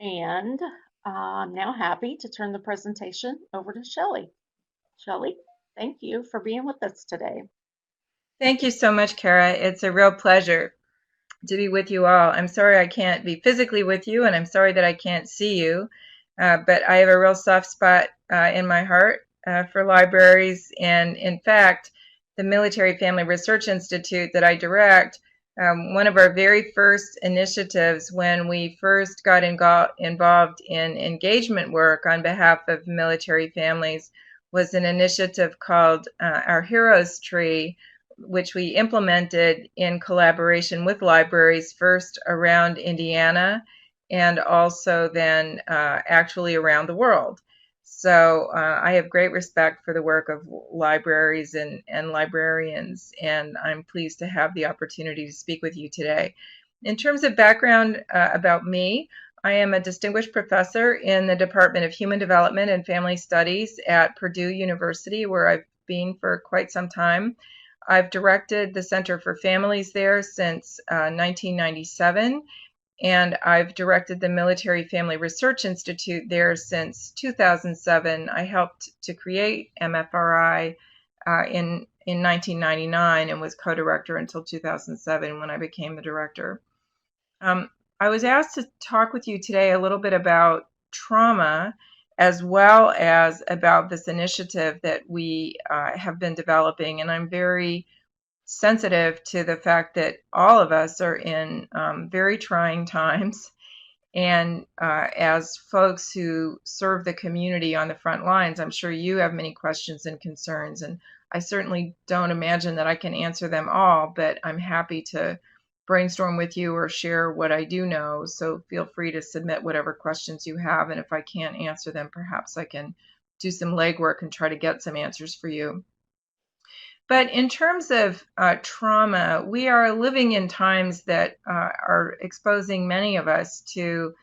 And I'm now happy to turn the presentation over to Shelley. Shelley, thank you for being with us today. Thank you so much, Kara. It's a real pleasure to be with you all. I'm sorry I can't be physically with you, and I'm sorry that I can't see you, but I have a real soft spot in my heart for libraries. And in fact, the Military Family Research Institute that I direct, one of our very first initiatives when we first got involved in engagement work on behalf of military families was an initiative called Our Heroes Tree, which we implemented in collaboration with libraries, first around Indiana and also then actually around the world. So I have great respect for the work of libraries and librarians, and I'm pleased to have the opportunity to speak with you today. In terms of background about me, I am a distinguished professor in the Department of Human Development and Family Studies at Purdue University, where I've been for quite some time. I've directed the Center for Families there since 1997, and I've directed the Military Family Research Institute there since 2007. I helped to create MFRI in 1999 and was co-director until 2007 when I became the director. Um, I was asked to talk with you today a little bit about trauma as well as about this initiative that we have been developing. And I'm very sensitive to the fact that all of us are in very trying times. And as folks who serve the community on the front lines, I'm sure you have many questions and concerns. And I certainly don't imagine that I can answer them all, but I'm happy to brainstorm with you or share what I do know. So feel free to submit whatever questions you have. And if I can't answer them, perhaps I can do some legwork and try to get some answers for you. But in terms of trauma, we are living in times that are exposing many of us to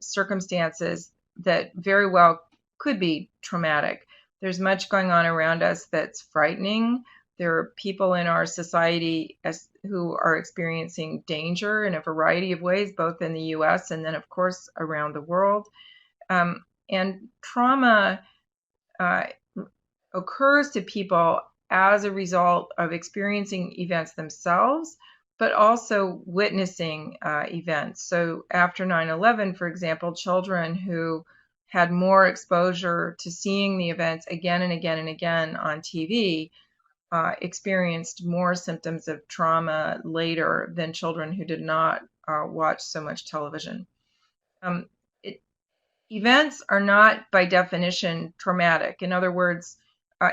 circumstances that very well could be traumatic. There's much going on around us that's frightening. There are people in our society who are experiencing danger in a variety of ways, both in the US and then, of course, around the world. And trauma uh, occurs to people as a result of experiencing events themselves, but also witnessing events. So after 9/11, for example, children who had more exposure to seeing the events again and again and again on TV experienced more symptoms of trauma later than children who did not watch so much television. Um, it, Events are not by definition traumatic. In other words,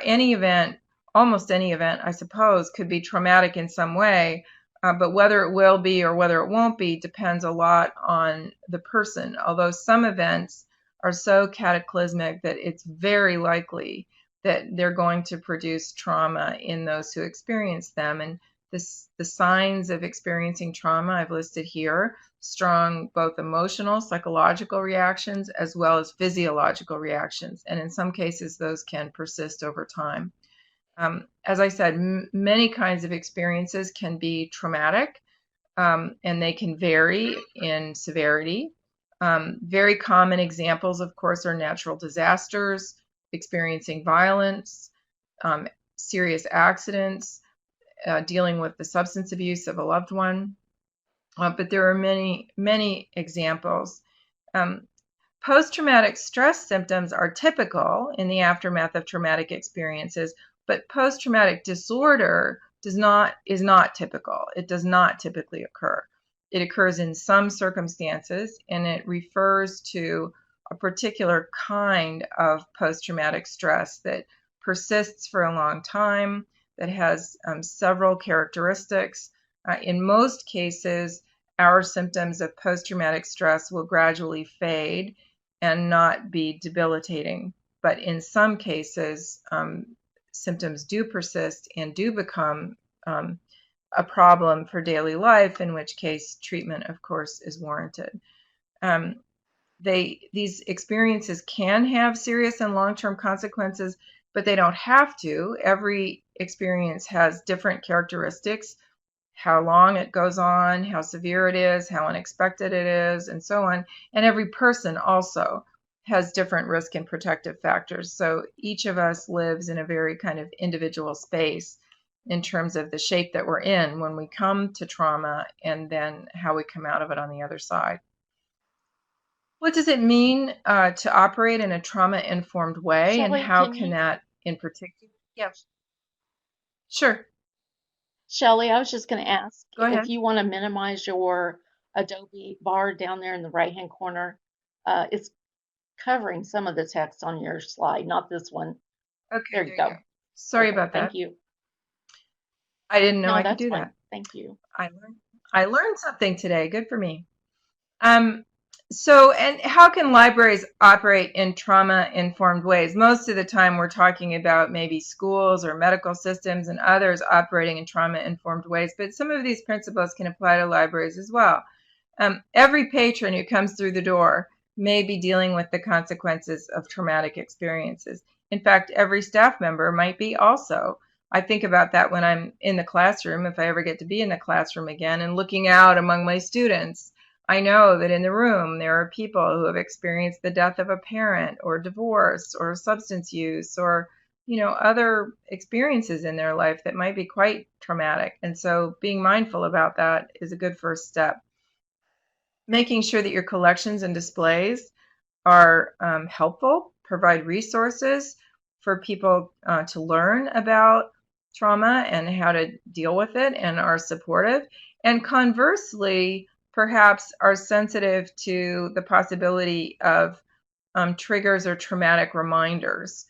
any event, almost any event, I suppose, could be traumatic in some way, but whether it will be or whether it won't be depends a lot on the person. Although some events are so cataclysmic that it's very likely that they're going to produce trauma in those who experience them. And the signs of experiencing trauma I've listed here: strong both emotional, psychological reactions as well as physiological reactions. And in some cases, those can persist over time. As I said, many kinds of experiences can be traumatic, and they can vary in severity. Very common examples, of course, are natural disasters, experiencing violence, um, serious accidents, dealing with the substance abuse of a loved one. But there are many, many examples. Um, Post-traumatic stress symptoms are typical in the aftermath of traumatic experiences, but post-traumatic disorder is not typical. It does not typically occur. It occurs in some circumstances, and it refers to a particular kind of post-traumatic stress that persists for a long time, that has several characteristics. In most cases, our symptoms of post-traumatic stress will gradually fade and not be debilitating. But in some cases, symptoms do persist and do become a problem for daily life, in which case treatment, of course, is warranted. Um, these experiences can have serious and long-term consequences, but they don't have to. Every experience has different characteristics, how long it goes on, how severe it is, how unexpected it is, and so on. And every person also has different risk and protective factors. So each of us lives in a very kind of individual space in terms of the shape that we're in when we come to trauma and then how we come out of it on the other side. What does it mean to operate in a trauma-informed way, and Shelley, how can can you? that in particular? Yeah, sure. Shelley, I was just going to ask Go if ahead. you want to minimize your Adobe bar down there in the right-hand corner. It's covering some of the text on your slide, not this one. Okay, There you there you go. go. Sorry Okay, about thank that. you. I didn't know No, I could that's do fine. that. Thank you. I learned something today. Good for me. Um, so, and how can libraries operate in trauma-informed ways? Most of the time, we're talking about maybe schools or medical systems and others operating in trauma-informed ways, but some of these principles can apply to libraries as well. Every patron who comes through the door may be dealing with the consequences of traumatic experiences. In fact, every staff member might be also. I think about that when I'm in the classroom, if I ever get to be in the classroom again, and looking out among my students. I know that in the room there are people who have experienced the death of a parent or divorce or substance use or other experiences in their life that might be quite traumatic. And so being mindful about that is a good first step. Making sure that your collections and displays are helpful, provide resources for people to learn about trauma and how to deal with it, and are supportive. And conversely, perhaps are sensitive to the possibility of triggers or traumatic reminders.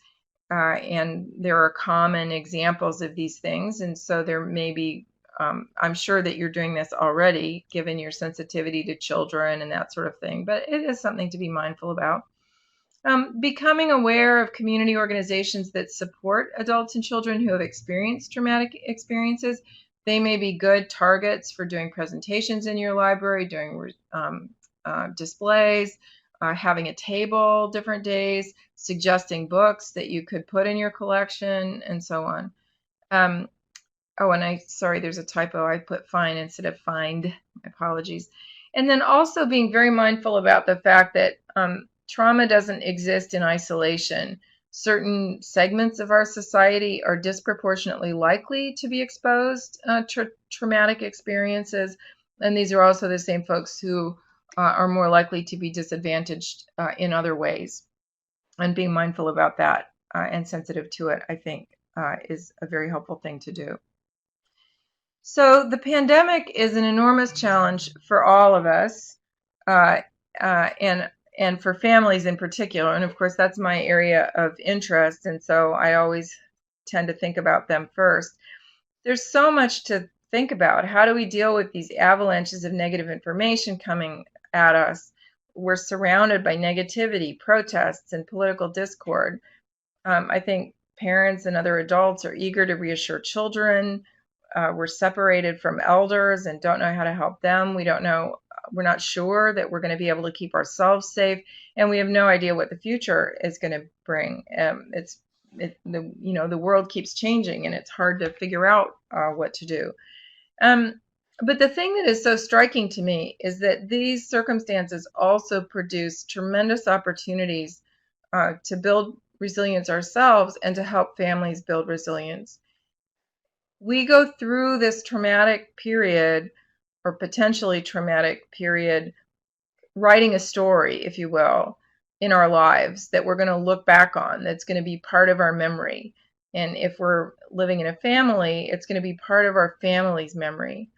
And there are common examples of these things. And so there may be, I'm sure that you're doing this already, given your sensitivity to children and that sort of thing, but it is something to be mindful about. Becoming aware of community organizations that support adults and children who have experienced traumatic experiences. They may be good targets for doing presentations in your library, doing displays, having a table different days, suggesting books that you could put in your collection, and so on. Um, oh, and sorry, there's a typo. I put fine instead of find. My apologies. And then also being very mindful about the fact that trauma doesn't exist in isolation. Certain segments of our society are disproportionately likely to be exposed to traumatic experiences. And these are also the same folks who are more likely to be disadvantaged in other ways. And being mindful about that and sensitive to it, I think, is a very helpful thing to do. So the pandemic is an enormous challenge for all of us, uh, and for families in particular. And of course, that's my area of interest, and so I always tend to think about them first. There's so much to think about. How do we deal with these avalanches of negative information coming at us? We're surrounded by negativity, protests, and political discord. I think parents and other adults are eager to reassure children. We're separated from elders and don't know how to help them. We don't know, we're not sure that we're going to be able to keep ourselves safe, and we have no idea what the future is going to bring. The world keeps changing, and it's hard to figure out what to do. But the thing that is so striking to me is that these circumstances also produce tremendous opportunities to build resilience ourselves and to help families build resilience. We go through this traumatic period or potentially traumatic period writing a story, if you will, in our lives that we're going to look back on, that's going to be part of our memory. And if we're living in a family, it's going to be part of our family's memory.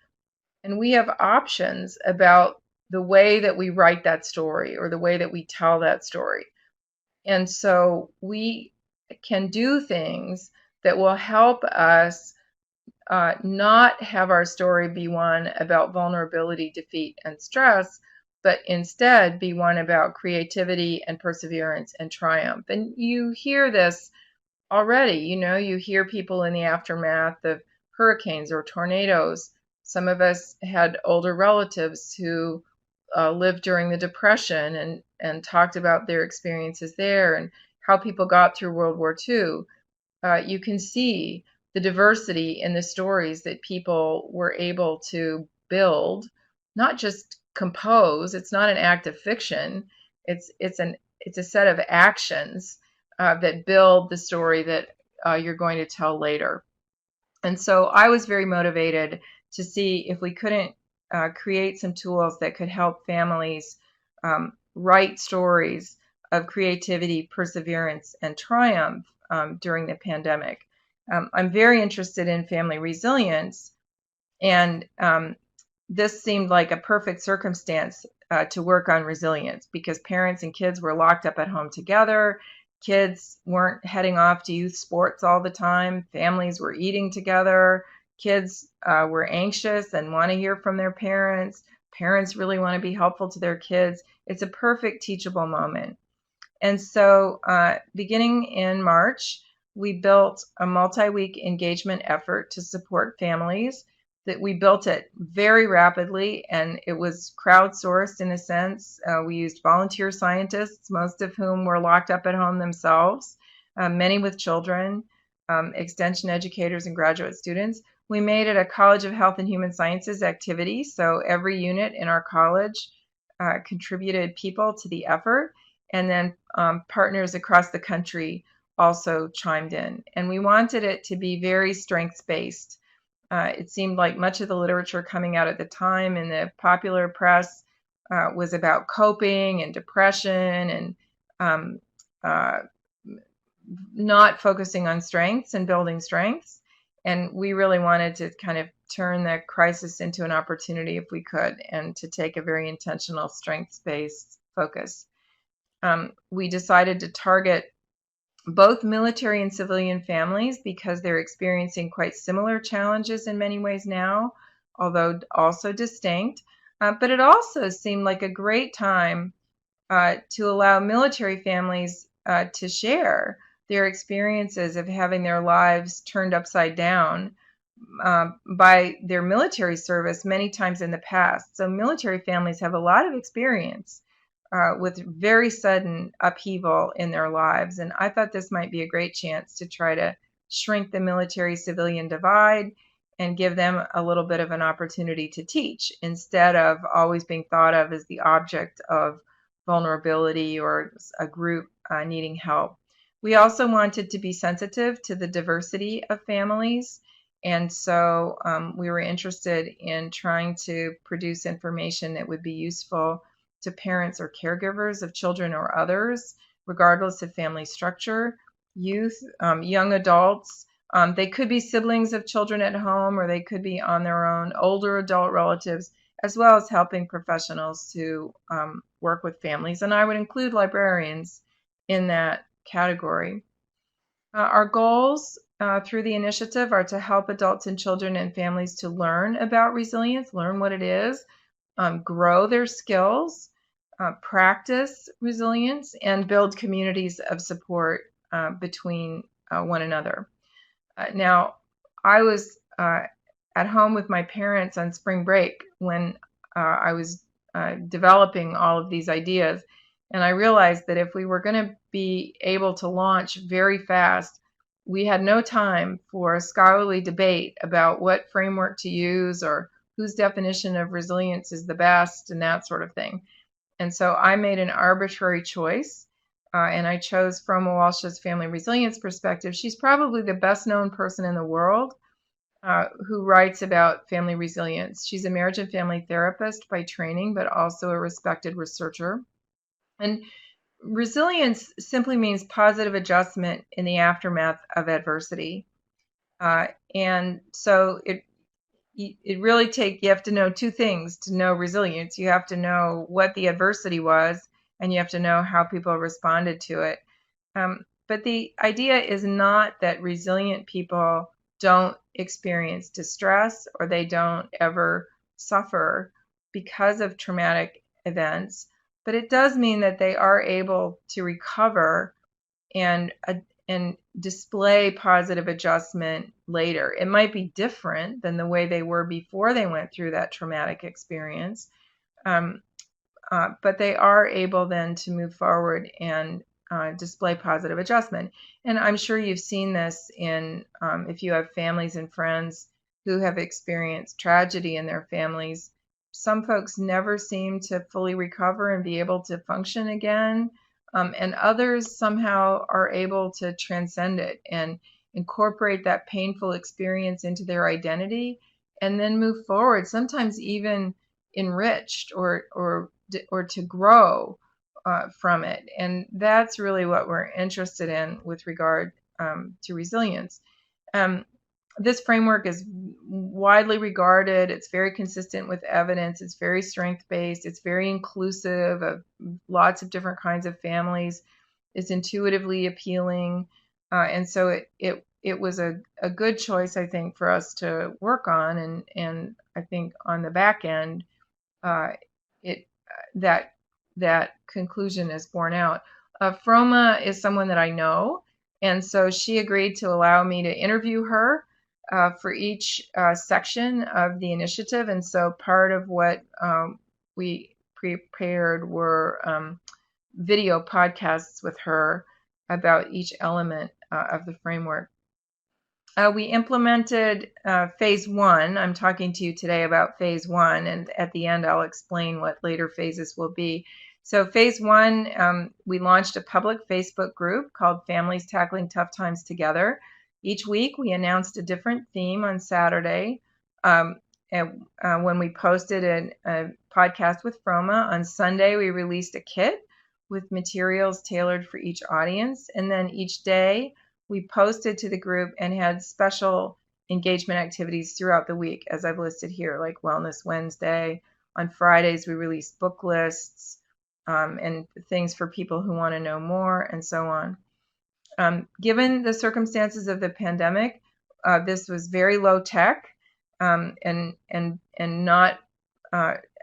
And we have options about the way that we write that story or the way that we tell that story. And so we can do things that will help us not have our story be one about vulnerability, defeat, and stress, but instead be one about creativity and perseverance and triumph. And you hear this already. You hear people in the aftermath of hurricanes or tornadoes. Some of us had older relatives who lived during the Depression and talked about their experiences there and how people got through World War II. You can see the diversity in the stories that people were able to build, not just compose. It's not an act of fiction. It's a set of actions that build the story that you're going to tell later. And so I was very motivated to see if we couldn't create some tools that could help families write stories of creativity, perseverance, and triumph during the pandemic. I'm very interested in family resilience, and this seemed like a perfect circumstance to work on resilience because parents and kids were locked up at home together. Kids weren't heading off to youth sports all the time. Families were eating together. Kids were anxious and want to hear from their parents. Parents really want to be helpful to their kids. It's a perfect teachable moment. And so beginning in March, we built a multi-week engagement effort to support families. That we built it very rapidly, and it was crowdsourced in a sense. We used volunteer scientists, most of whom were locked up at home themselves, many with children, extension educators, and graduate students. We made it a College of Health and Human Sciences activity, so every unit in our college contributed people to the effort, and then partners across the country also chimed in. And we wanted it to be very strengths-based. It seemed like much of the literature coming out at the time in the popular press was about coping and depression and not focusing on strengths and building strengths. And we really wanted to kind of turn the crisis into an opportunity if we could, and to take a very intentional strengths-based focus. We decided to target both military and civilian families because they're experiencing quite similar challenges in many ways now, although also distinct. But it also seemed like a great time to allow military families to share their experiences of having their lives turned upside down by their military service many times in the past. So military families have a lot of experience with very sudden upheaval in their lives. And I thought this might be a great chance to try to shrink the military-civilian divide and give them a little bit of an opportunity to teach instead of always being thought of as the object of vulnerability or a group needing help. We also wanted to be sensitive to the diversity of families. And so we were interested in trying to produce information that would be useful to parents or caregivers of children or others, regardless of family structure, youth, young adults. They could be siblings of children at home, or they could be on their own, older adult relatives, as well as helping professionals to work with families. And I would include librarians in that category. Our goals through the initiative are to help adults and children and families to learn about resilience, learn what it is, grow their skills, practice resilience, and build communities of support between one another. Now, I was at home with my parents on spring break when I was developing all of these ideas, and I realized that if we were going to be able to launch very fast, we had no time for a scholarly debate about what framework to use or whose definition of resilience is the best and that sort of thing. And so I made an arbitrary choice, and I chose Froma Walsh's Family Resilience Perspective. She's probably the best known person in the world who writes about family resilience. She's a marriage and family therapist by training, but also a respected researcher. And resilience simply means positive adjustment in the aftermath of adversity. And so it really you have to know two things to know resilience. You have to know what the adversity was, and you have to know how people responded to it. But the idea is not that resilient people don't experience distress or they don't ever suffer because of traumatic events, but it does mean that they are able to recover and display positive adjustment later. It might be different than the way they were before they went through that traumatic experience, but they are able then to move forward and display positive adjustment. And I'm sure you've seen this in if you have families and friends who have experienced tragedy in their families. Some folks never seem to fully recover and be able to function again, and others somehow are able to transcend it and incorporate that painful experience into their identity and then move forward, sometimes even enriched or to grow from it. And that's really what we're interested in with regard to resilience. This framework is widely regarded. It's very consistent with evidence. It's very strength-based. It's very inclusive of lots of different kinds of families. It's intuitively appealing. And so it was a good choice, I think, for us to work on. And I think on the back end, it that conclusion is borne out. Froma is someone that I know, and so she agreed to allow me to interview her for each section of the initiative. And so part of what we prepared were video podcasts with her about each element of the framework. We implemented phase one. I'm talking to you today about phase one, and at the end I'll explain what later phases will be. So phase one, we launched a public Facebook group called Families Tackling Tough Times Together. Each week we announced a different theme on Saturday. And when we posted a podcast with Froma, on Sunday we released a kit with materials tailored for each audience. And then each day we posted to the group and had special engagement activities throughout the week, as I've listed here, like Wellness Wednesday. On Fridays, we released book lists and things for people who want to know more, and so on. Given the circumstances of the pandemic, this was very low tech and not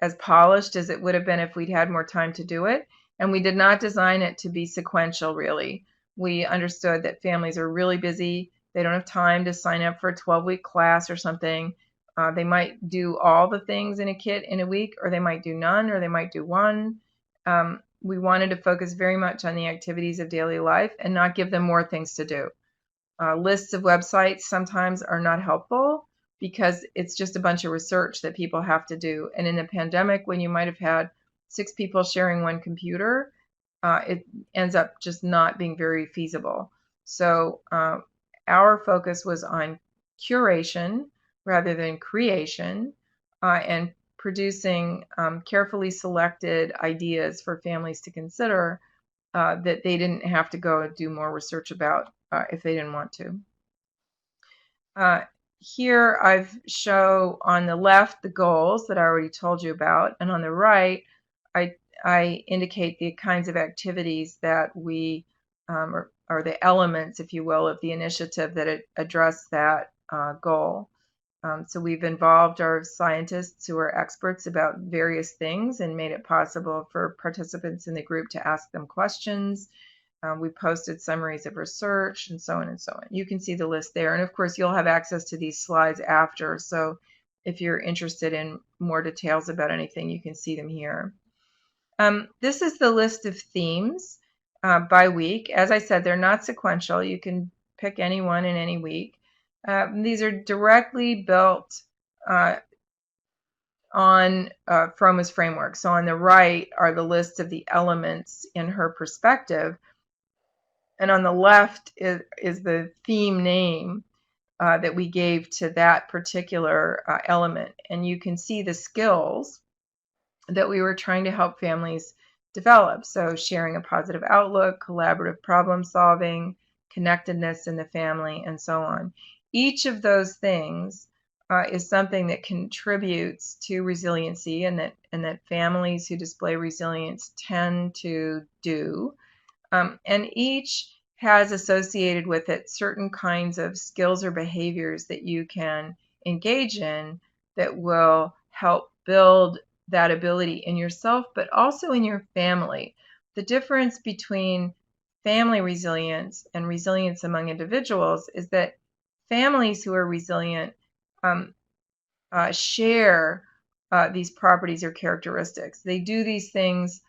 as polished as it would have been if we'd had more time to do it. And we did not design it to be sequential, really. We understood that families are really busy. They don't have time to sign up for a 12-week class or something. They might do all the things in a kit in a week, or they might do none, or they might do one. We wanted to focus very much on the activities of daily life and not give them more things to do. Lists of websites sometimes are not helpful because it's just a bunch of research that people have to do. And in the pandemic, when you might have had 6 people sharing one computer, it ends up just not being very feasible. So our focus was on curation rather than creation and producing carefully selected ideas for families to consider that they didn't have to go and do more research about if they didn't want to. Here I've shown on the left the goals that I already told you about, and on the right I indicate the kinds of activities that we, or the elements, if you will, of the initiative that address that goal. So we've involved our scientists who are experts about various things and made it possible for participants in the group to ask them questions. We posted summaries of research and so on and so on. You can see the list there. And of course, you'll have access to these slides after. So if you're interested in more details about anything, you can see them here. This is the list of themes by week. As I said, they're not sequential. You can pick any one in any week. These are directly built on Froma's framework. So on the right are the list of the elements in her perspective. And on the left is the theme name that we gave to that particular element. And you can see the skills that we were trying to help families develop. So sharing a positive outlook, collaborative problem solving, connectedness in the family, and so on. Each of those things is something that contributes to resiliency and that families who display resilience tend to do. And each has associated with it certain kinds of skills or behaviors that you can engage in that will help build that ability in yourself, but also in your family. The difference between family resilience and resilience among individuals is that families who are resilient share these properties or characteristics. They do these things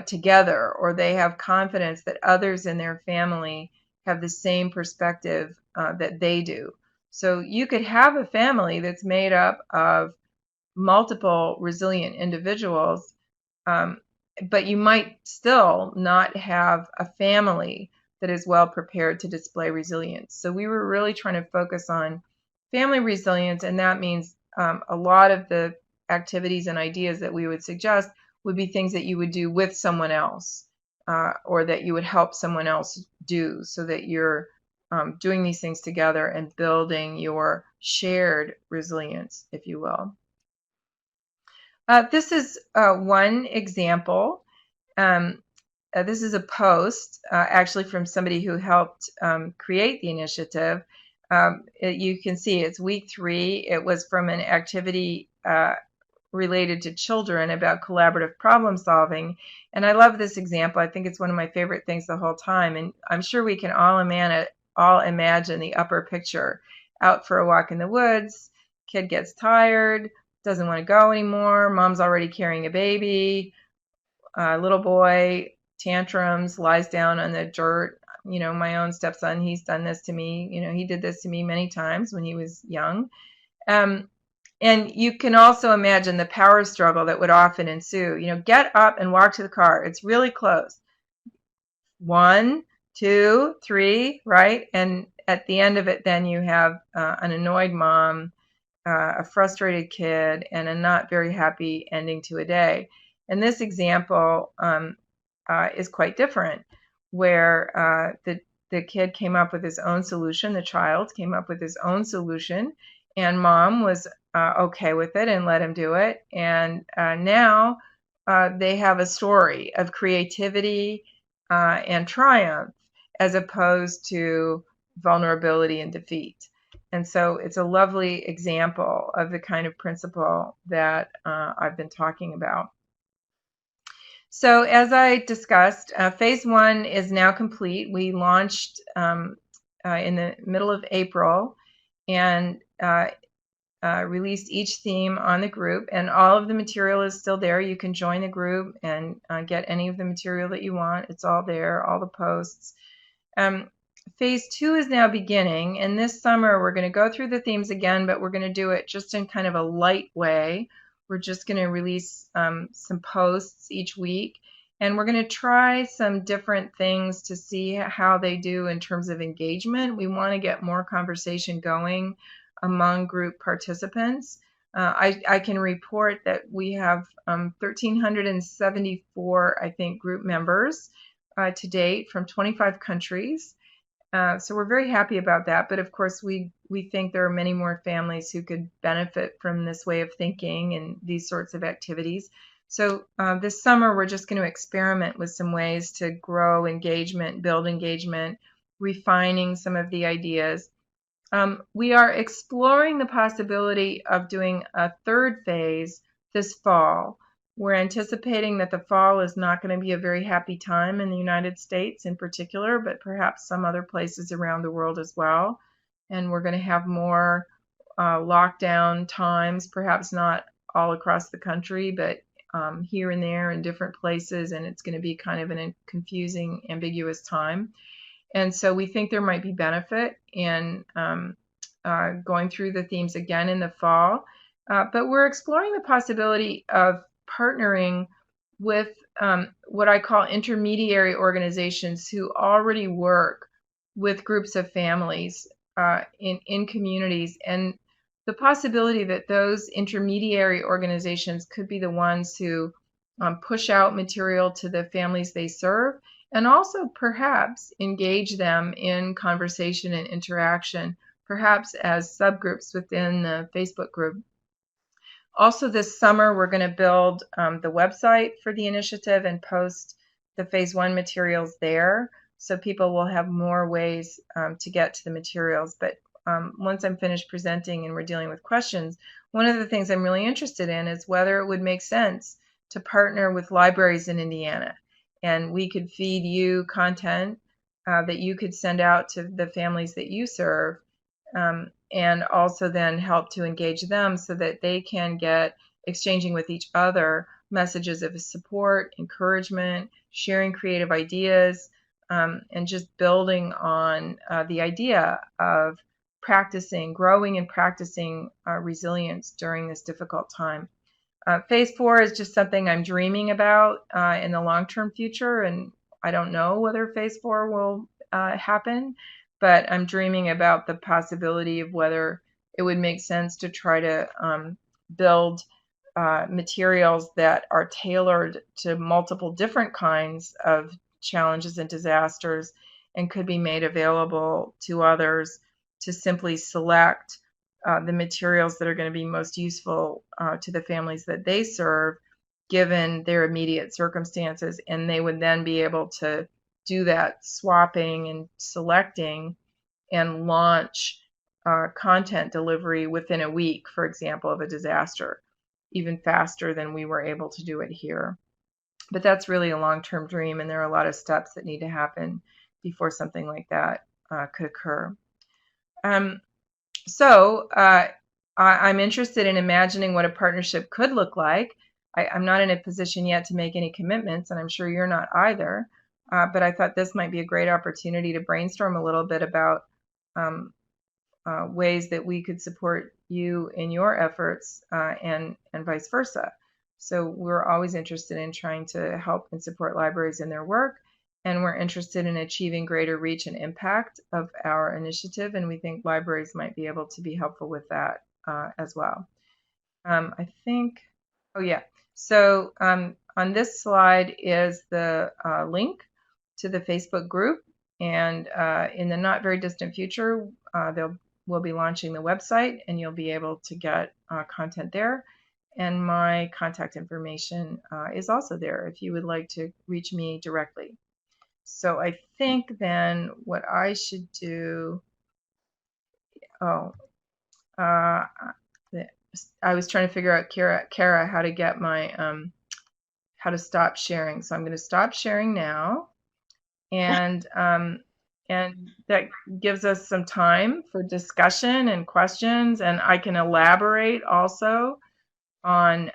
together, or they have confidence that others in their family have the same perspective that they do. So you could have a family that's made up of multiple resilient individuals, um, but you might still not have a family that is well prepared to display resilience. So we were really trying to focus on family resilience, and that means a lot of the activities and ideas that we would suggest would be things that you would do with someone else, or that you would help someone else do, so that you're doing these things together and building your shared resilience, if you will. This is one example. This is a post actually from somebody who helped create the initiative. You can see it's week 3. It was from an activity related to children about collaborative problem solving. And I love this example. I think it's one of my favorite things the whole time. And I'm sure we can all imagine the upper picture. Out for a walk in the woods, kid gets tired, doesn't want to go anymore, mom's already carrying a baby, little boy tantrums, lies down on the dirt. My own stepson, he's done this to me. He did this to me many times when he was young. And you can also imagine the power struggle that would often ensue. Get up and walk to the car. It's really close. 1, 2, 3, right? And at the end of it, then you have an annoyed mom, a frustrated kid, and a not very happy ending to a day. And this example is quite different, where the kid came up with his own solution, the child came up with his own solution, and mom was okay with it and let him do it. And now they have a story of creativity and triumph, as opposed to vulnerability and defeat. And so it's a lovely example of the kind of principle that I've been talking about. So as I discussed, phase 1 is now complete. We launched in the middle of April, and released each theme on the group, and all of the material is still there. You can join the group and get any of the material that you want. It's all there, all the posts. Phase 2 is now beginning, and this summer we're going to go through the themes again, but we're going to do it just in kind of a light way. We're just going to release some posts each week, and we're going to try some different things to see how they do in terms of engagement. We want to get more conversation going among group participants. I can report that we have 1,374, I think, group members to date from 25 countries. So we're very happy about that. But of course, we think there are many more families who could benefit from this way of thinking and these sorts of activities. So this summer, we're just going to experiment with some ways to grow engagement, build engagement, refining some of the ideas. We are exploring the possibility of doing a third phase this fall. We're anticipating that the fall is not going to be a very happy time in the United States in particular, but perhaps some other places around the world as well. And we're going to have more lockdown times, perhaps not all across the country, but here and there in different places. And it's going to be kind of a confusing, ambiguous time. And so we think there might be benefit in going through the themes again in the fall. But we're exploring the possibility of partnering with what I call intermediary organizations who already work with groups of families in communities, and the possibility that those intermediary organizations could be the ones who push out material to the families they serve, and also perhaps engage them in conversation and interaction, perhaps as subgroups within the Facebook group. Also this summer, we're going to build the website for the initiative and post the phase 1 materials there, so people will have more ways to get to the materials. But once I'm finished presenting and we're dealing with questions, one of the things I'm really interested in is whether it would make sense to partner with libraries in Indiana. And we could feed you content that you could send out to the families that you serve, and also then help to engage them so that they can get exchanging with each other messages of support, encouragement, sharing creative ideas, and just building on the idea of growing and practicing resilience during this difficult time. Phase 4 is just something I'm dreaming about in the long-term future, and I don't know whether phase 4 will happen, but I'm dreaming about the possibility of whether it would make sense to try to build materials that are tailored to multiple different kinds of challenges and disasters and could be made available to others to simply select the materials that are going to be most useful to the families that they serve, given their immediate circumstances, and they would then be able to do that swapping and selecting and launch content delivery within a week, for example, of a disaster, even faster than we were able to do it here. But that's really a long-term dream, and there are a lot of steps that need to happen before something like that could occur. So I'm interested in imagining what a partnership could look like. I'm not in a position yet to make any commitments, and I'm sure you're not either. But I thought this might be a great opportunity to brainstorm a little bit about ways that we could support you in your efforts and vice versa. So we're always interested in trying to help and support libraries in their work, and we're interested in achieving greater reach and impact of our initiative, and we think libraries might be able to be helpful with that as well. I think, oh yeah, so on this slide is the link to the Facebook group, and in the not very distant future, we'll be launching the website, and you'll be able to get content there. And my contact information is also there if you would like to reach me directly. So I think then what I should do, I was trying to figure out, Kara, how to get my, how to stop sharing. So I'm going to stop sharing now. And that gives us some time for discussion and questions, and I can elaborate also on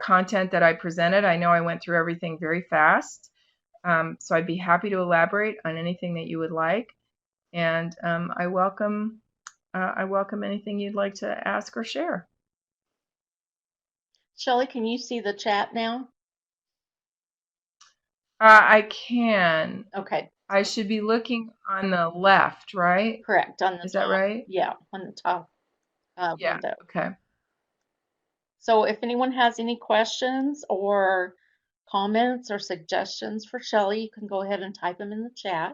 content that I presented. I know I went through everything very fast, so I'd be happy to elaborate on anything that you would like, and I welcome anything you'd like to ask or share. Shelley, can you see the chat now? I can. Okay. I should be looking on the left, right? Correct. On the Is top. that right? Yeah, on the top Yeah. window. Okay. So if anyone has any questions or comments or suggestions for Shelley, you can go ahead and type them in the chat.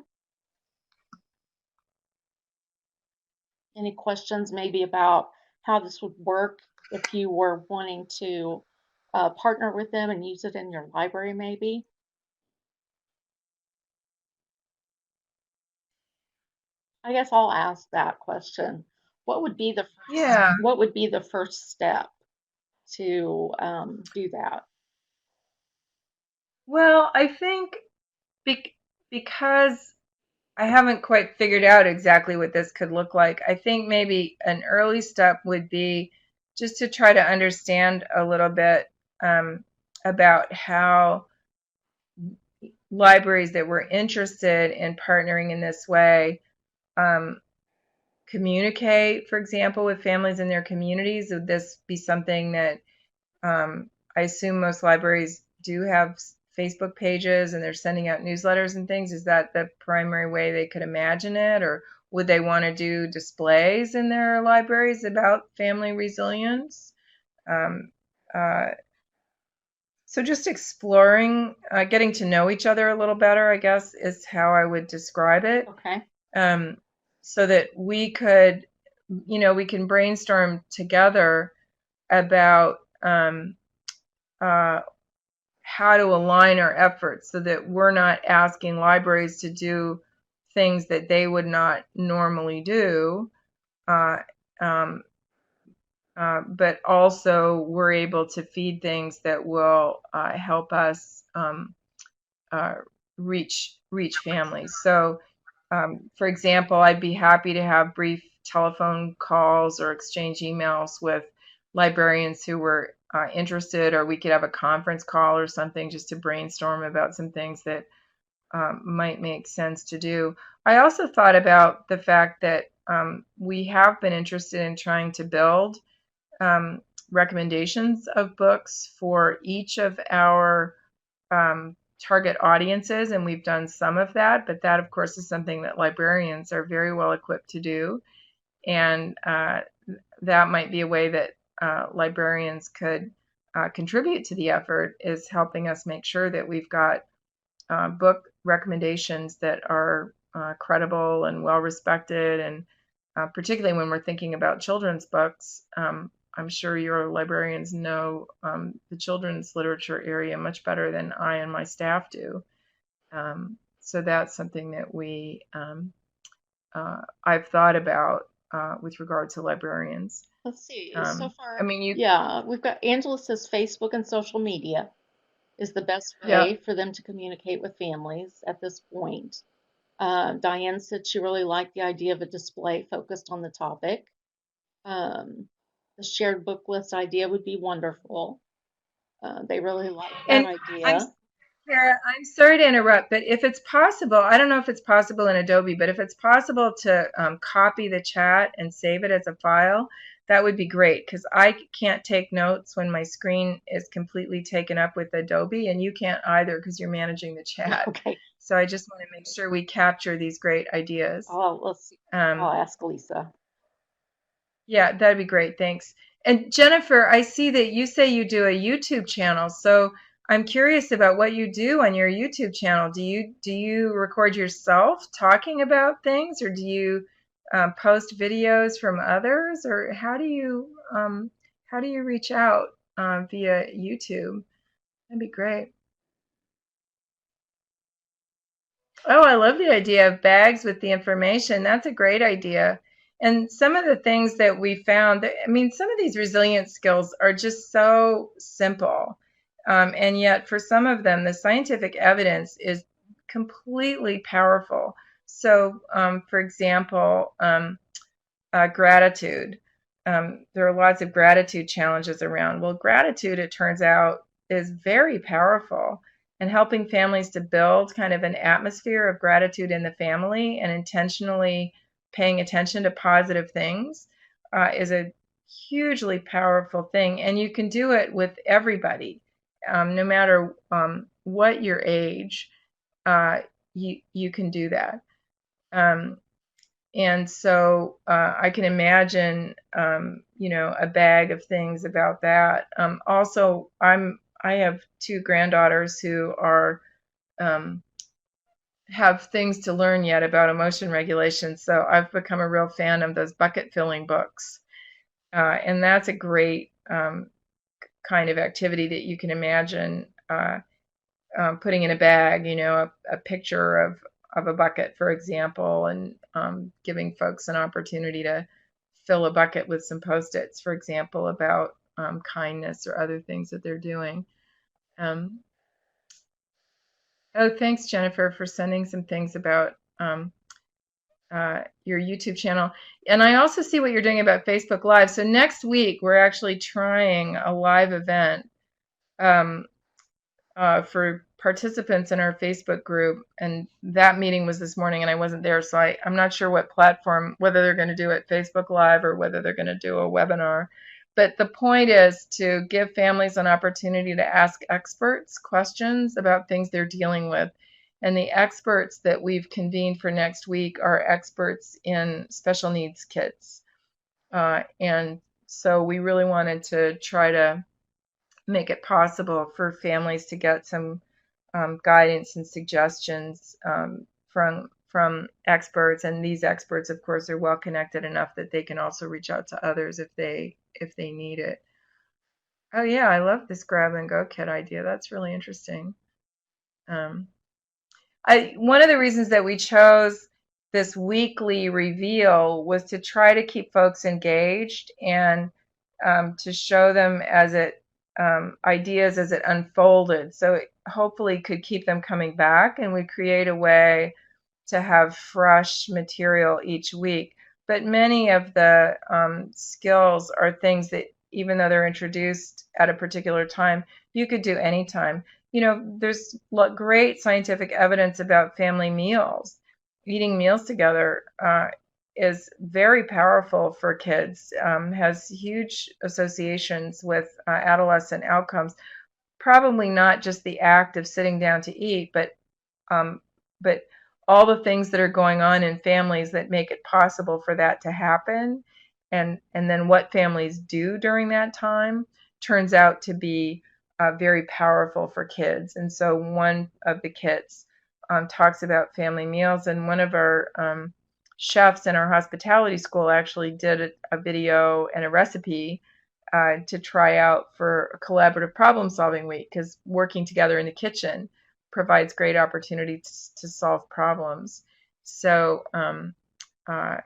Any questions maybe about how this would work if you were wanting to partner with them and use it in your library maybe? I guess I'll ask that question. What would be the first step to do that? Well, I think because I haven't quite figured out exactly what this could look like, I think maybe an early step would be just to try to understand a little bit about how libraries that were interested in partnering in this way communicate, for example, with families in their communities. Would this be something that I assume most libraries do have Facebook pages and they're sending out newsletters and things? Is that the primary way they could imagine it? Or would they want to do displays in their libraries about family resilience? So just exploring, getting to know each other a little better, I guess, is how I would describe it. Okay. So that we could, we can brainstorm together about how to align our efforts so that we're not asking libraries to do things that they would not normally do, but also we're able to feed things that will help us reach families. So, for example, I'd be happy to have brief telephone calls or exchange emails with librarians who were interested, or we could have a conference call or something just to brainstorm about some things that might make sense to do. I also thought about the fact that we have been interested in trying to build um, recommendations of books for each of our target audiences, and we've done some of that, but that, of course, is something that librarians are very well equipped to do. And that might be a way that librarians could contribute to the effort, is helping us make sure that we've got book recommendations that are credible and well respected, and particularly when we're thinking about children's books. I'm sure your librarians know the children's literature area much better than I and my staff do. So that's something that I've thought about with regard to librarians. Let's see. So I far, mean, yeah, we've got Angela says Facebook and social media is the best yeah, way for them to communicate with families at this point. Diane said she really liked the idea of a display focused on the topic. Um, the shared book list idea would be wonderful. They really like that and I'm idea. Sarah, I'm sorry to interrupt, but if it's possible, I don't know if it's possible in Adobe, but if it's possible to copy the chat and save it as a file, that would be great, because I can't take notes when my screen is completely taken up with Adobe, and you can't either because you're managing the chat. Okay. So I just want to make sure we capture these great ideas. Oh, let's see. I'll Um, ask Lisa. yeah, that'd be great. Thanks. And Jennifer, I see that you say you do a YouTube channel. So I'm curious about what you do on your YouTube channel. Do you record yourself talking about things, or do you post videos from others, or how do you reach out via YouTube? That'd be great. Oh, I love the idea of bags with the information. That's a great idea. And some of the things that we found, I mean, some of these resilience skills are just so simple. And yet, for some of them, the scientific evidence is completely powerful. So, for example, gratitude. There are lots of gratitude challenges around. Well, gratitude, it turns out, is very powerful, and helping families to build kind of an atmosphere of gratitude in the family and intentionally paying attention to positive things is a hugely powerful thing. And you can do it with everybody, no matter what your age, you can do that. Um, and so I can imagine, a bag of things about that. Also, I have two granddaughters who are um, have things to learn yet about emotion regulation. So I've become a real fan of those bucket filling books, and that's a great kind of activity that you can imagine. Putting in a bag, a picture of a bucket, for example, and giving folks an opportunity to fill a bucket with some Post-its, for example, about kindness or other things that they're doing. Um, oh, thanks, Jennifer, for sending some things about your YouTube channel. And I also see what you're doing about Facebook Live. So next week, we're actually trying a live event. Um, for participants in our Facebook group, and that meeting was this morning, and I wasn't there, so I'm not sure what platform, whether they're going to do it Facebook Live or whether they're going to do a webinar. But the point is to give families an opportunity to ask experts questions about things they're dealing with. And the experts that we've convened for next week are experts in special needs kids. And so we really wanted to try to make it possible for families to get some guidance and suggestions from experts. And these experts, of course, are well connected enough that they can also reach out to others if they need it. Oh yeah, I love this grab and go kit idea. That's really interesting. Um, one of the reasons that we chose this weekly reveal was to try to keep folks engaged and to show them as it ideas as it unfolded. So it hopefully could keep them coming back, and we create a way to have fresh material each week. But many of the skills are things that even though they're introduced at a particular time, you could do anytime. There's great scientific evidence about family meals. Eating meals together is very powerful for kids, has huge associations with adolescent outcomes. Probably not just the act of sitting down to eat, um, but all the things that are going on in families that make it possible for that to happen, and then what families do during that time turns out to be very powerful for kids. And so one of the kits talks about family meals, and one of our chefs in our hospitality school actually did a video and a recipe to try out for a collaborative problem solving week, because working together in the kitchen provides great opportunities to solve problems. So uh,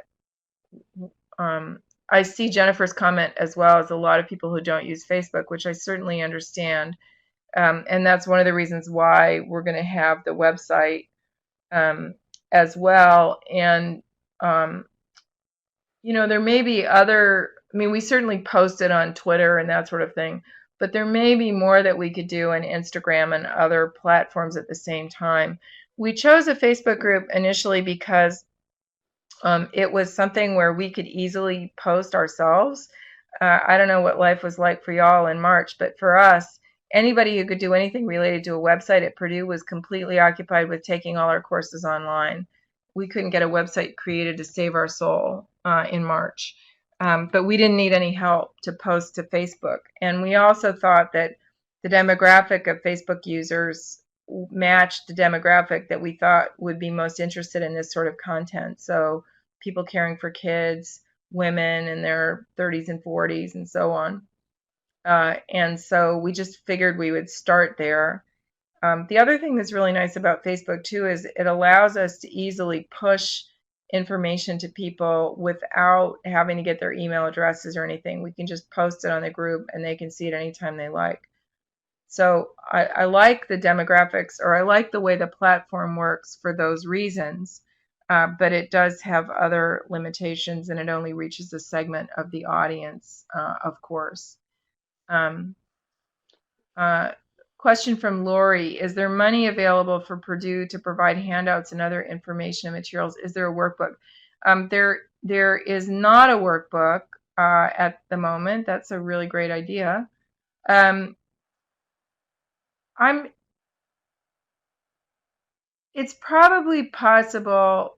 I see Jennifer's comment as well as a lot of people who don't use Facebook, which I certainly understand. And that's one of the reasons why we're going to have the website as well. And there may be we certainly post it on Twitter and that sort of thing, but there may be more that we could do on Instagram and other platforms at the same time. We chose a Facebook group initially because it was something where we could easily post ourselves. I don't know what life was like for y'all in March, but for us, anybody who could do anything related to a website at Purdue was completely occupied with taking all our courses online. We couldn't get a website created to save our soul in March. But we didn't need any help to post to Facebook. And we also thought that the demographic of Facebook users matched the demographic that we thought would be most interested in this sort of content. So people caring for kids, women in their 30s and 40s, and so on. And so we just figured we would start there. The other thing that's really nice about Facebook too is it allows us to easily push information to people without having to get their email addresses or anything. We can just post it on the group and they can see it anytime they like. So I like the demographics, or I like the way the platform works for those reasons, but it does have other limitations, and it only reaches a segment of the audience, of course. Question from Lori: is there money available for Purdue to provide handouts and other information and materials? Is there a workbook? There is not a workbook at the moment. That's a really great idea. It's probably possible.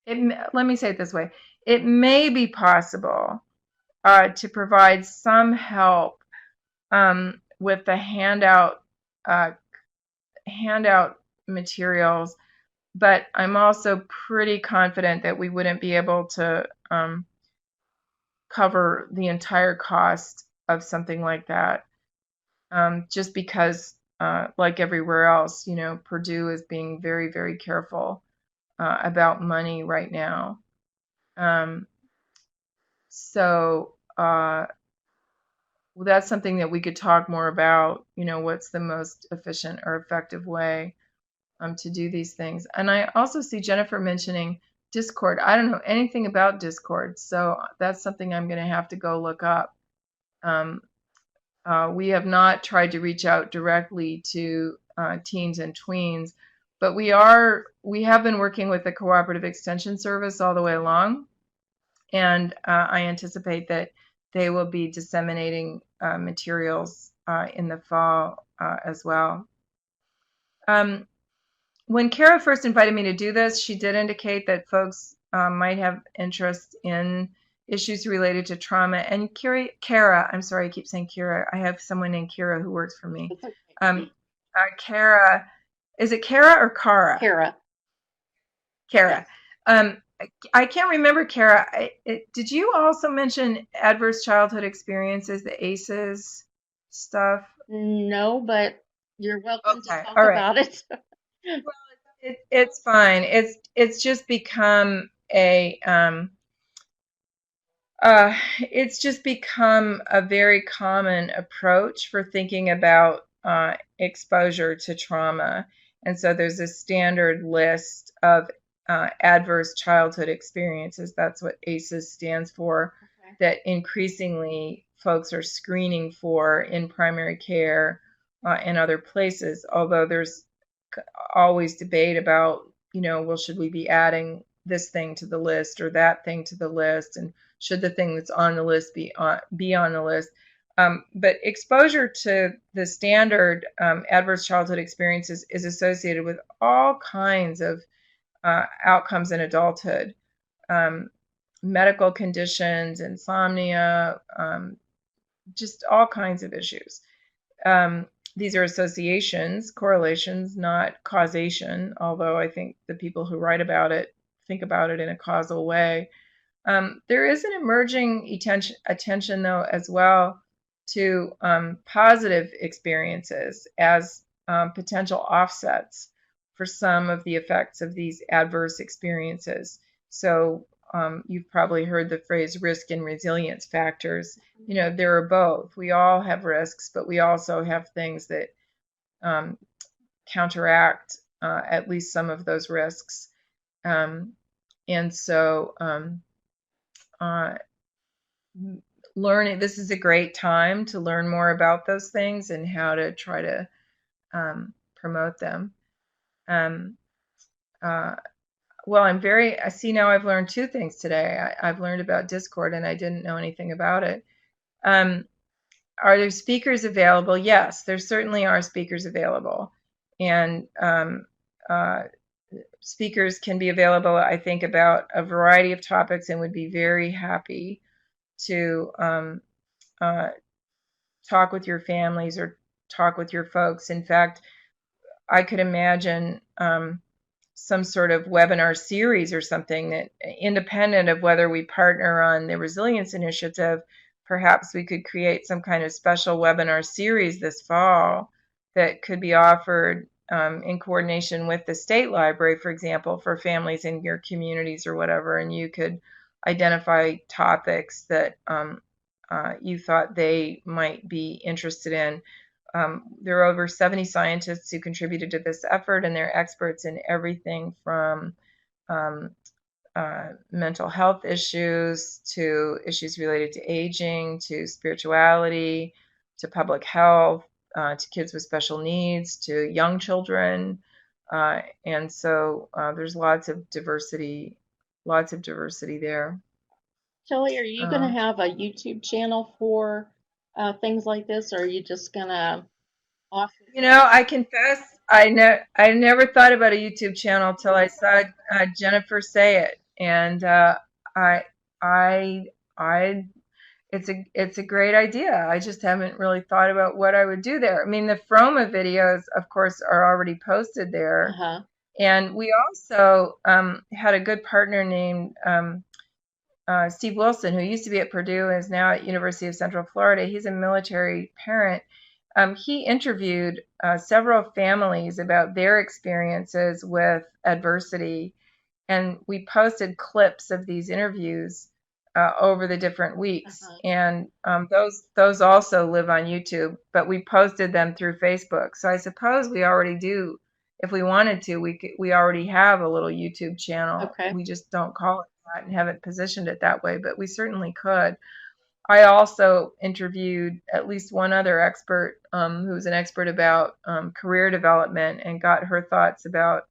Let me say it this way: it may be possible to provide some help with the handout materials, but I'm also pretty confident that we wouldn't be able to cover the entire cost of something like that, just because, like everywhere else, Purdue is being very, very careful about money right now. So well, that's something that we could talk more about, what's the most efficient or effective way to do these things. And I also see Jennifer mentioning Discord. I don't know anything about Discord, so that's something I'm going to have to go look up. We have not tried to reach out directly to teens and tweens, but we have been working with the Cooperative Extension Service all the way along, and I anticipate that they will be disseminating materials in the fall as well. When Kara first invited me to do this, she did indicate that folks might have interest in issues related to trauma. And Kara, I'm sorry, I keep saying Kira. I have someone named Kira who works for me. Kara, is it Kara or Kara? Kara. Kara. Yes. I can't remember, Kara. Did you also mention adverse childhood experiences, the ACEs stuff? No, but you're welcome to talk about it. Well, it's fine. It's just become a very common approach for thinking about exposure to trauma. And so there's a standard list of adverse childhood experiences. That's what ACEs stands for. that increasingly folks are screening for in primary care and other places, although there's always debate about, well, should we be adding this thing to the list or that thing to the list, and should the thing that's on the list be on the list? But exposure to the standard adverse childhood experiences is associated with all kinds of outcomes in adulthood. Medical conditions, insomnia, just all kinds of issues. These are associations, correlations, not causation, although I think the people who write about it think about it in a causal way. There is an emerging attention, though, as well, to positive experiences as potential offsets for some of the effects of these adverse experiences. So you've probably heard the phrase risk and resilience factors. There are both. We all have risks, but we also have things that counteract at least some of those risks. And so learning, this is a great time to learn more about those things and how to try to promote them. Well, I see now I've learned two things today. I've learned about Discord and I didn't know anything about it. Are there speakers available? Yes, there certainly are speakers available. And speakers can be available, I think, about a variety of topics, and would be very happy to talk with your families or talk with your folks. In fact, I could imagine some sort of webinar series or something that, independent of whether we partner on the Resilience Initiative, perhaps we could create some kind of special webinar series this fall that could be offered in coordination with the state library, for example, for families in your communities or whatever, and you could identify topics that you thought they might be interested in. There are over 70 scientists who contributed to this effort, and they're experts in everything from mental health issues to issues related to aging, to spirituality, to public health, to kids with special needs, to young children. And so there's lots of diversity there. Shelley, are you going to have a YouTube channel for things like this, or are you just going to offer? I confess, I never thought about a YouTube channel till I saw Jennifer say it, and it's a great idea. I just haven't really thought about what I would do there. I mean, the Froma videos, of course, are already posted there, and we also had a good partner named Steve Wilson, who used to be at Purdue and is now at University of Central Florida. He's a military parent. He interviewed several families about their experiences with adversity, and we posted clips of these interviews over the different weeks. And those also live on YouTube, but we posted them through Facebook. So I suppose we already do. If we wanted to, we already have a little YouTube channel. We just don't call it that and haven't positioned it that way, but we certainly could. I also interviewed at least one other expert who's an expert about career development, and got her thoughts about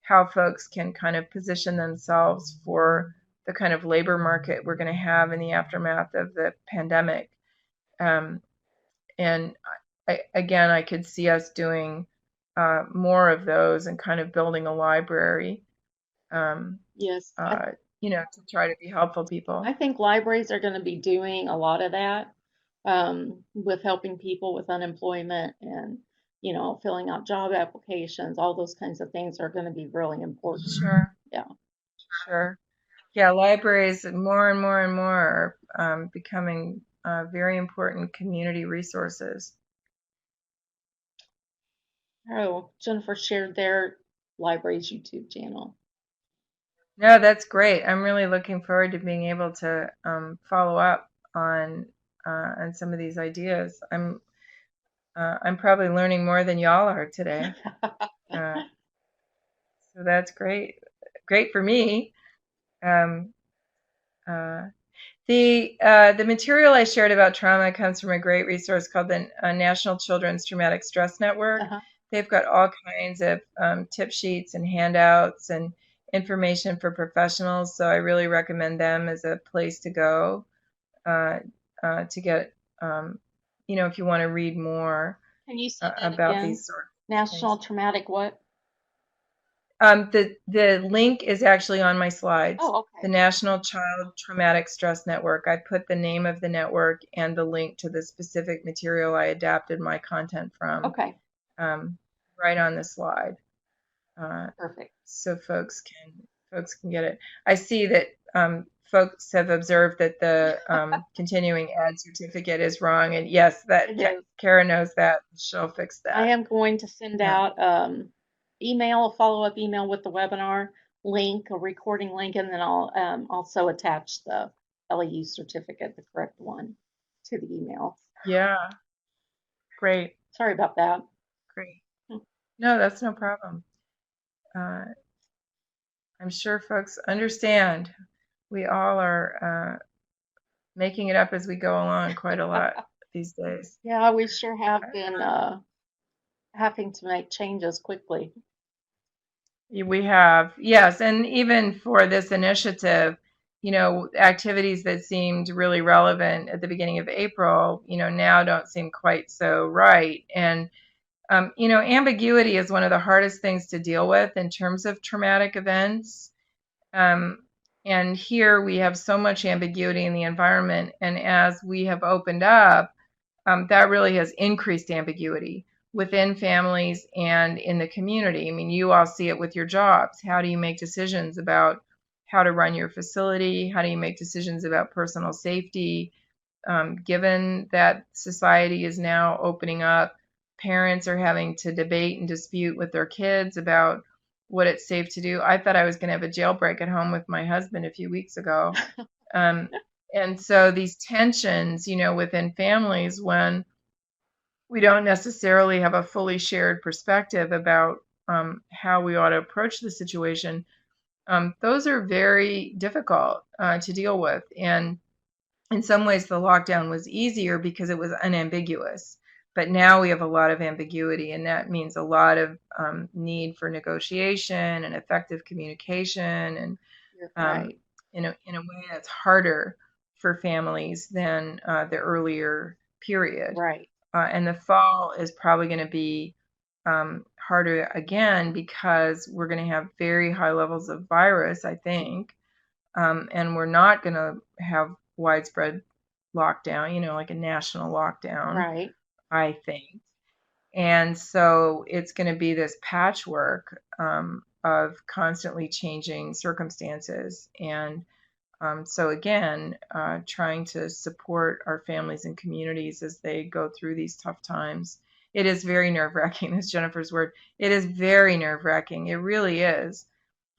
how folks can kind of position themselves for the kind of labor market we're going to have in the aftermath of the pandemic. And I could see us doing more of those and kind of building a library. Yes. To try to be helpful people. I think libraries are going to be doing a lot of that with helping people with unemployment and, filling out job applications. All those kinds of things are going to be really important. Sure. Yeah. Sure. Yeah, libraries more and more and more are becoming very important community resources. Oh, Jennifer shared their library's YouTube channel. No, that's great. I'm really looking forward to being able to follow up on some of these ideas. I'm probably learning more than y'all are today. So that's great. Great for me. The material I shared about trauma comes from a great resource called the National Children's Traumatic Stress Network. Uh-huh. They've got all kinds of tip sheets and handouts and information for professionals. So I really recommend them as a place to go uh, to get, if you want to read more Can you say that about again? these sort of National things. traumatic what? The link is actually on my slides. Oh, The okay. National Child Traumatic Stress Network. I put the name of the network and the link to the specific material I adapted my content from Okay. um, right on the slide, uh, Perfect. so folks can get it. I see that folks have observed that the continuing ed certificate is wrong, and yes, that It is. Kara knows that. She'll fix I that. am going to send Uh, out email, a follow-up email with the webinar link, a recording link, and then I'll also attach the LEU certificate, the correct one, to the email. yeah, great, Sorry about that. great. No, that's no problem. Uh, I'm sure folks understand. We all are making it up as we go along quite a lot these days. Yeah, we sure have been having to make changes quickly. We have, yes, and even for this initiative, activities that seemed really relevant at the beginning of April, now don't seem quite so right. And, ambiguity is one of the hardest things to deal with in terms of traumatic events. Um, and here we have so much ambiguity in the environment. And as we have opened up, that really has increased ambiguity within families and in the community. I mean, you all see it with your jobs. How do you make decisions about how to run your facility? How do you make decisions about personal safety? Given that society is now opening up, parents are having to debate and dispute with their kids about what it's safe to do. I thought I was going to have a jailbreak at home with my husband a few weeks ago. Um, and so these tensions, within families, when we don't necessarily have a fully shared perspective about how we ought to approach the situation, those are very difficult to deal with. And in some ways, the lockdown was easier because it was unambiguous. But now we have a lot of ambiguity, and that means a lot of need for negotiation and effective communication, and You're um, right. in a way that's harder for families than the earlier period. Right. And the fall is probably going to be harder again because we're going to have very high levels of virus, I think, and we're not going to have widespread lockdown, like a national lockdown, Right. I think. And so it's going to be this patchwork of constantly changing circumstances. And so, again, trying to support our families and communities as they go through these tough times. It is very nerve wracking, is Jennifer's word. It is very nerve wracking. It really is.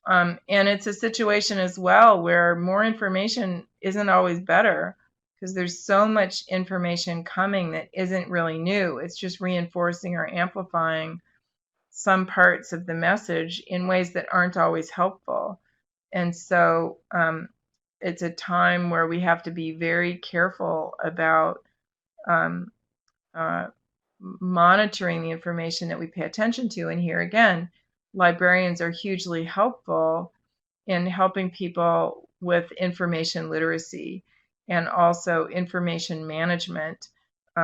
And it's a situation as well where more information isn't always better because there's so much information coming that isn't really new. It's just reinforcing or amplifying some parts of the message in ways that aren't always helpful. And so it's a time where we have to be very careful about um, uh, monitoring the information that we pay attention to. And here again, librarians are hugely helpful in helping people with information literacy and also information management,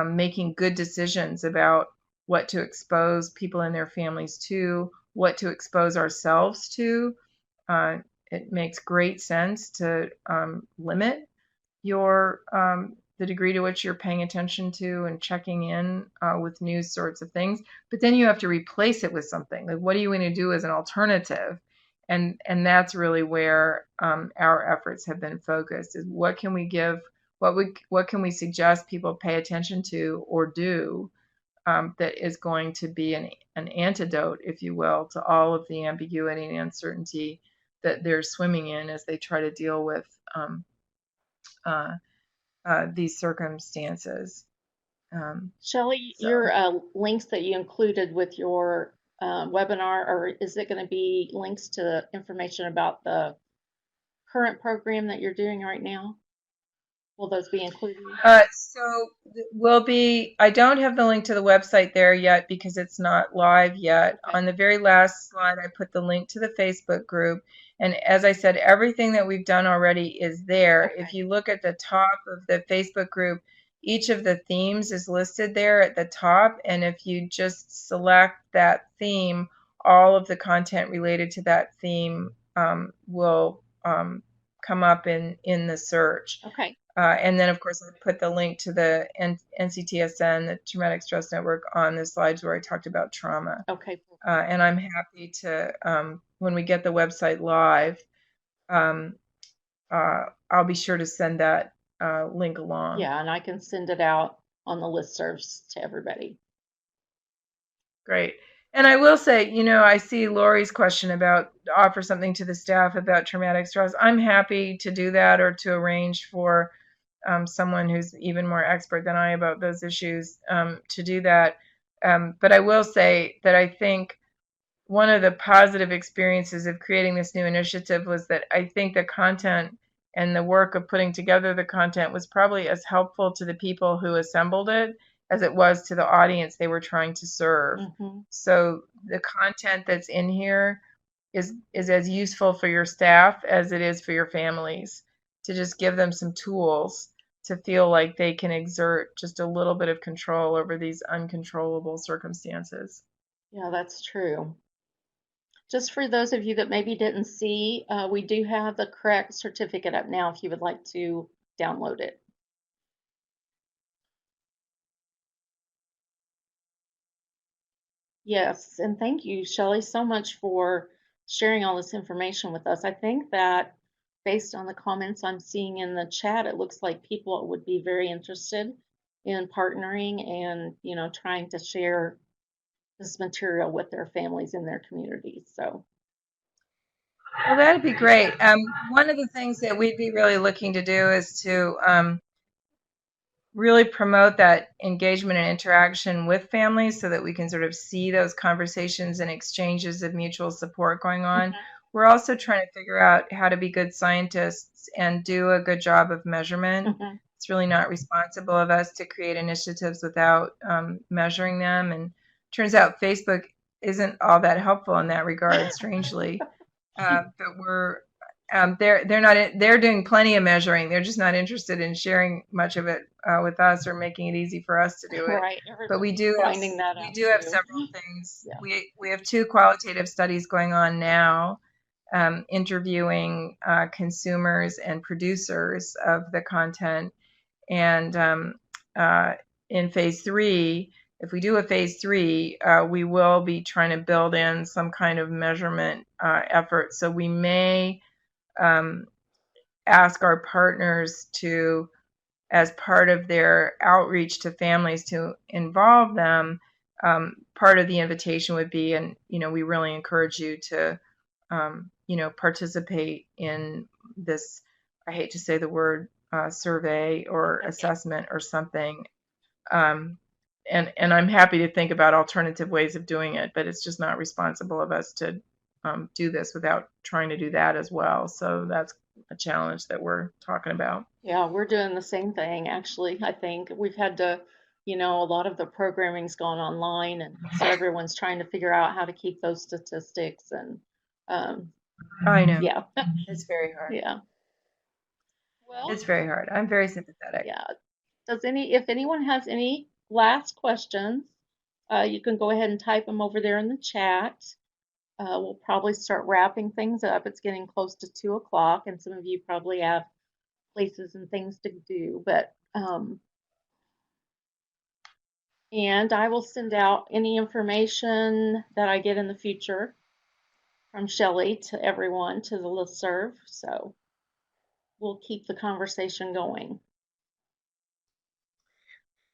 making good decisions about what to expose people and their families to, what to expose ourselves to. Uh, it makes great sense to limit your the degree to which you're paying attention to and checking in with news sorts of things, but then you have to replace it with something. Like, what are you going to do as an alternative? And that's really where our efforts have been focused: is what can we give, what can we suggest people pay attention to or do that is going to be an antidote, if you will, to all of the ambiguity and uncertainty that they're swimming in as they try to deal with uh, these circumstances. Shelley, So your links that you included with your webinar, or is it going to be links to information about the current program that you're doing right now? Will those be included? I don't have the link to the website there yet because it's not live yet. Okay. On the very last slide, I put the link to the Facebook group. And as I said, everything that we've done already is there. If Okay. you look at the top of the Facebook group, each of the themes is listed there at the top. And if you just select that theme, all of the content related to that theme will come up in the search. Okay. And then, of course, I put the link to the NCTSN, the Traumatic Stress Network, on the slides where I talked about trauma. Okay. And I'm happy to, when we get the website live, um, I'll be sure to send that link along. Yeah, and I can send it out on the listservs to everybody. Great. And I will say, I see Lori's question about offer something to the staff about traumatic stress. I'm happy to do that or to arrange for someone who's even more expert than I about those issues to do that. But I will say that I think one of the positive experiences of creating this new initiative was that I think the content and the work of putting together the content was probably as helpful to the people who assembled it as it was to the audience they were trying to serve. Mm-hmm. So the content that's in here is as useful for your staff as it is for your families, to just give them some tools to feel like they can exert just a little bit of control over these uncontrollable circumstances. Yeah, that's true. Just for those of you that maybe didn't see, we do have the correct certificate up now if you would like to download it. Yes, and thank you, Shelley, so much for sharing all this information with us. I think that based on the comments I'm seeing in the chat, it looks like people would be very interested in partnering and, trying to share this material with their families in their communities. So, Well, that'd be great. One of the things that we'd be really looking to do is to really promote that engagement and interaction with families so that we can sort of see those conversations and exchanges of mutual support going on. mhm, We're also trying to figure out how to be good scientists and do a good job of measurement. mhm. It's really not responsible of us to create initiatives without measuring them. And turns out Facebook isn't all that helpful in that regard, strangely. But they're doing plenty of measuring. They're just not interested in sharing much of it with us or making it easy for us to do it. Right, But we everybody's do have finding that we out do have too. several things. Yeah. We have 2 qualitative studies going on now, interviewing consumers and producers of the content. And in phase 3, if we do a phase 3, we will be trying to build in some kind of measurement effort. So we may ask our partners to, as part of their outreach to families, to involve them. Part of the invitation would be, and we really encourage you to, participate in this. I hate to say the word survey or assessment or something. Um, and I'm happy to think about alternative ways of doing it, but it's just not responsible of us to do this without trying to do that as well. So that's a challenge that we're talking about. Yeah, we're doing the same thing, actually. I think we've had to, a lot of the programming's gone online, and so everyone's trying to figure out how to keep those statistics and, um, I know. yeah, It's very hard. yeah. Well, It's very hard. I'm very sympathetic. yeah. If anyone has any last questions, you can go ahead and type them over there in the chat. We'll probably start wrapping things up. It's getting close to 2 o'clock, and some of you probably have places and things to do, but and I will send out any information that I get in the future from Shelley to everyone to the listserv. So we'll keep the conversation going.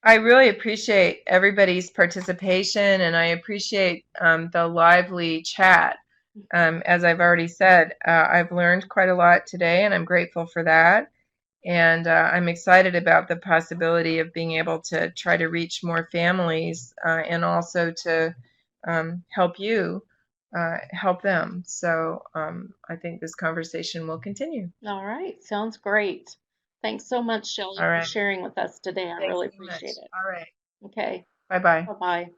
I really appreciate everybody's participation, and I appreciate the lively chat. As I've already said, I've learned quite a lot today, and I'm grateful for that. And I'm excited about the possibility of being able to try to reach more families and also to help you help them. So I think this conversation will continue. All right, sounds great. Thanks so much, Shelley, All for right. sharing with us today. I Thanks really so much. appreciate it. All right. Okay. Bye bye. Bye bye.